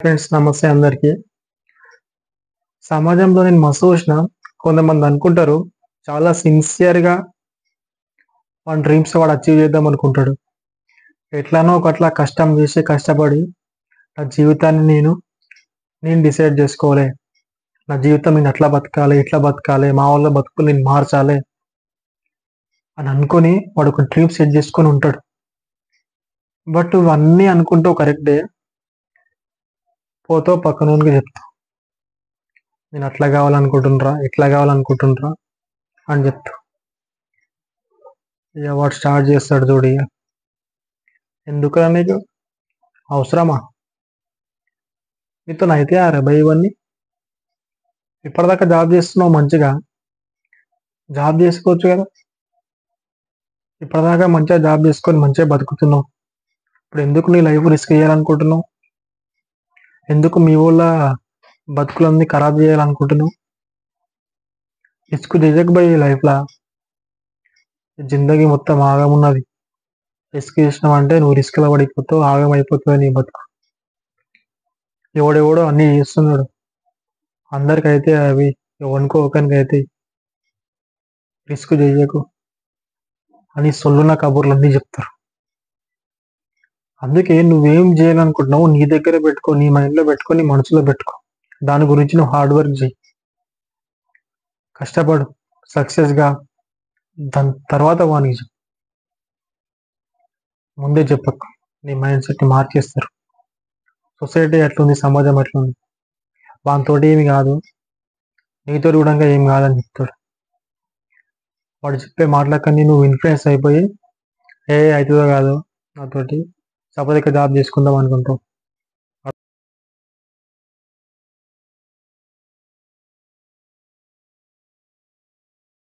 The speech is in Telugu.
ఫ్రెండ్స్ నమస్తే అందరికీ. సమాజంలో నేను మస్తు చూసిన కొంతమంది అనుకుంటారు చాలా సిన్సియర్‌గా వాని డ్రీమ్స్ వాడు అచీవ్ చేద్దాం అనుకుంటాడు. ఎట్లానో ఒకట్లా కష్టం చేసి కష్టపడి నా జీవితాన్ని నేను డిసైడ్ చేసుకోవాలి. నా జీవితం నేను అట్లా బతకాలి, ఇట్లా బతకాలి, మా వాళ్ళ బతుకులు నేను మార్చాలి అని అనుకోని వాడు ఒక డ్రీమ్ సెట్ చేసుకొని ఉంటాడు. బట్ ఇవన్నీ అనుకుంటావు కరెక్టే. పోతావు పక్కనోనికి చెప్తావు. నేను అట్లా కావాలనుకుంటున్నారా, ఇట్లా కావాలనుకుంటున్నారా అని చెప్తావు. ఇక వాడు స్టార్ట్ చేస్తాడు చూడు ఇక. ఎందుకురా నీకు అవసరమా? నీతో అయితే భయ్ ఇవన్నీ. ఇప్పటిదాకా జాబ్ చేస్తున్నావు మంచిగా, జాబ్ చేసుకోవచ్చు కదా. ఇప్పటిదాకా మంచిగా జాబ్ చేసుకొని మంచిగా బతుకుతున్నావు. ఇప్పుడు ఎందుకు నీ లైఫ్ రిస్క్ చేయాలనుకుంటున్నావు? ఎందుకు మీ ఊళ్ళ బతుకులన్నీ ఖరాబ్ చేయాలనుకుంటున్నావు? రిస్క్ చేయకు భయ్ లైఫ్లో. జిందగీ మొత్తం ఆగమున్నది. రిస్క్ చేసినావు అంటే నువ్వు రిస్క్లో పడిపోతావు, ఆగం అయిపోతుంది నీ బతుకు. ఎవడెవడో అన్నీ చేస్తున్నాడు, అందరికైతే అవి ఎవరికో ఒకరికి అయితే. రిస్క్ చేయకు అని సొల్లున కబుర్లు అన్నీ చెప్తారు. అందుకే నువ్వేం చేయాలనుకుంటున్నావు నీ దగ్గర పెట్టుకో, నీ మైండ్లో పెట్టుకో, నీ మనసులో పెట్టుకో. దాని గురించి నువ్వు హార్డ్ వర్క్ చేయి, కష్టపడు, సక్సెస్గా. దాని తర్వాత వానికి చెప్పు. ముందే చెప్పకు. నీ మైండ్ సెట్ని మార్చేస్తారు. సొసైటీ ఎట్లుంది, సమాజం ఎట్లుంది, వానితోటి ఏమి కాదు, నీతో కూడా ఏం కాదని చెప్తాడు. వాడు చెప్పే మాటలకన్నీ నువ్వు ఇన్ఫ్లుయెన్స్ అయిపోయి అవుతుందో కాదో నాతోటి సపరేట్గా జాబ్ చేసుకుందాం అనుకుంటావు.